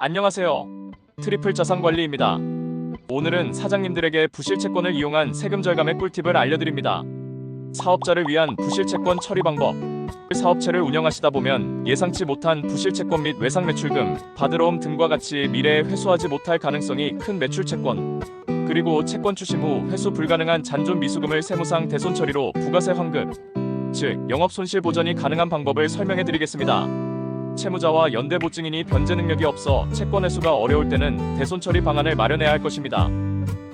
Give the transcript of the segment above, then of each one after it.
안녕하세요. 트리플 자산관리입니다. 오늘은 사장님들에게 부실채권을 이용한 세금 절감의 꿀팁을 알려드립니다. 사업자를 위한 부실채권 처리 방법. 사업체를 운영하시다 보면 예상치 못한 부실채권 및 외상 매출금, 받으러옴 등과 같이 미래에 회수하지 못할 가능성이 큰 매출채권, 그리고 채권 추심 후 회수 불가능한 잔존 미수금을 세무상 대손 처리로 부가세 환급, 즉 영업손실 보전이 가능한 방법을 설명해드리겠습니다. 채무자와 연대보증인이 변제 능력이 없어 채권 회수가 어려울 때는 대손 처리 방안을 마련해야 할 것입니다.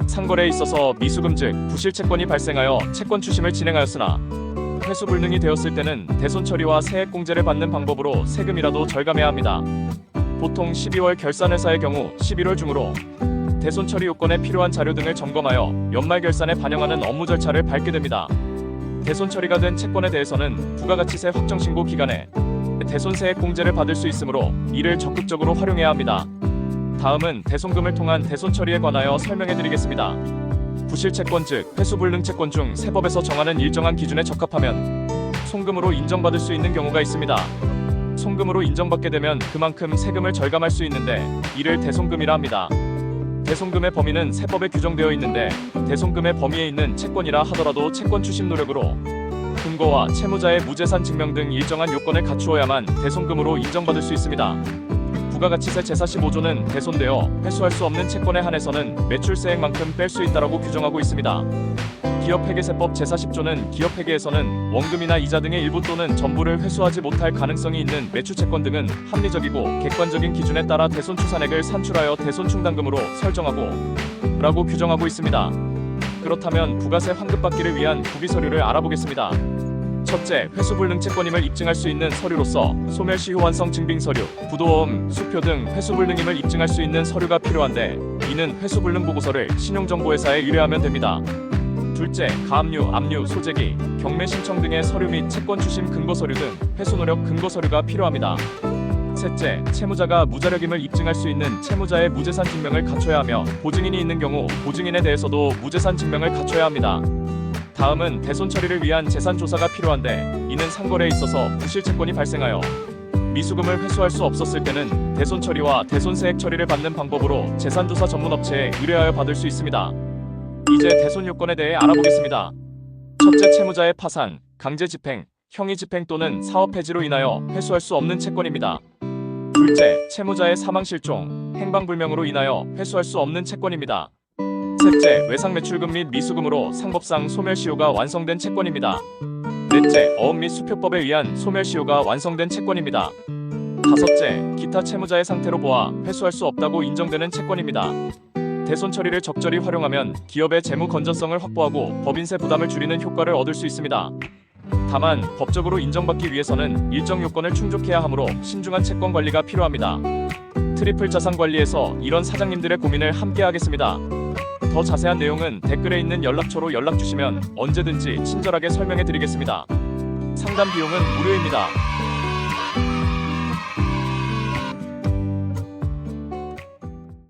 상거래에 있어서 미수금 즉 부실채권이 발생하여 채권 추심을 진행하였으나 회수 불능이 되었을 때는 대손 처리와 세액공제를 받는 방법으로 세금이라도 절감해야 합니다. 보통 12월 결산회사의 경우 11월 중으로 대손 처리 요건에 필요한 자료 등을 점검하여 연말 결산에 반영하는 업무 절차를 밟게 됩니다. 대손 처리가 된 채권에 대해서는 부가가치세 확정 신고 기간에 대손세액 공제를 받을 수 있으므로 이를 적극적으로 활용해야 합니다. 다음은 대손금을 통한 대손 처리에 관하여 설명해드리겠습니다. 부실채권 즉 회수불능 채권 중 세법에서 정하는 일정한 기준에 적합하면 손금으로 인정받을 수 있는 경우가 있습니다. 손금으로 인정받게 되면 그만큼 세금을 절감할 수 있는데 이를 대손금이라 합니다. 대손금의 범위는 세법에 규정되어 있는데 대손금의 범위에 있는 채권이라 하더라도 채권 추심 노력으로 근거와 채무자의 무재산 증명 등 일정한 요건을 갖추어야만 대손금으로 인정받을 수 있습니다. 부가가치세 제45조는 대손되어 회수할 수 없는 채권에 한해서는 매출세액만큼 뺄 수 있다라고 규정하고 있습니다. 기업회계세법 제40조는 기업회계에서는 원금이나 이자 등의 일부 또는 전부를 회수하지 못할 가능성이 있는 매출채권 등은 합리적이고 객관적인 기준에 따라 대손 추산액을 산출하여 대손충당금으로 설정하고 라고 규정하고 있습니다. 그렇다면 부가세 환급받기를 위한 구비서류를 알아보겠습니다. 첫째, 회수불능 채권임을 입증할 수 있는 서류로서 소멸시효 완성 증빙서류, 부도음, 수표 등 회수불능임을 입증할 수 있는 서류가 필요한데 이는 회수불능 보고서를 신용정보회사에 의뢰하면 됩니다. 둘째, 가압류, 압류, 소재기, 경매 신청 등의 서류 및 채권 추심 근거서류 등 회수노력 근거서류가 필요합니다. 셋째, 채무자가 무자력임을 입증할 수 있는 채무자의 무재산 증명을 갖춰야 하며 보증인이 있는 경우 보증인에 대해서도 무재산 증명을 갖춰야 합니다. 다음은 대손 처리를 위한 재산 조사가 필요한데 이는 상거래에 있어서 부실채권이 발생하여 미수금을 회수할 수 없었을 때는 대손 처리와 대손세액 처리를 받는 방법으로 재산조사 전문업체에 의뢰하여 받을 수 있습니다. 이제 대손 요건에 대해 알아보겠습니다. 첫째, 채무자의 파산, 강제 집행, 형의 집행 또는 사업 폐지로 인하여 회수할 수 없는 채권입니다. 둘째, 채무자의 사망 실종, 행방불명으로 인하여 회수할 수 없는 채권입니다. 셋째, 외상 매출금 및 미수금으로 상법상 소멸시효가 완성된 채권입니다. 넷째, 어음 및 수표법에 의한 소멸시효가 완성된 채권입니다. 다섯째, 기타 채무자의 상태로 보아 회수할 수 없다고 인정되는 채권입니다. 대손 처리를 적절히 활용하면 기업의 재무 건전성을 확보하고 법인세 부담을 줄이는 효과를 얻을 수 있습니다. 다만 법적으로 인정받기 위해서는 일정 요건을 충족해야 하므로 신중한 채권 관리가 필요합니다. 트리플 자산관리에서 이런 사장님들의 고민을 함께 하겠습니다. 더 자세한 내용은 댓글에 있는 연락처로 연락 주시면 언제든지 친절하게 설명해 드리겠습니다. 상담 비용은 무료입니다.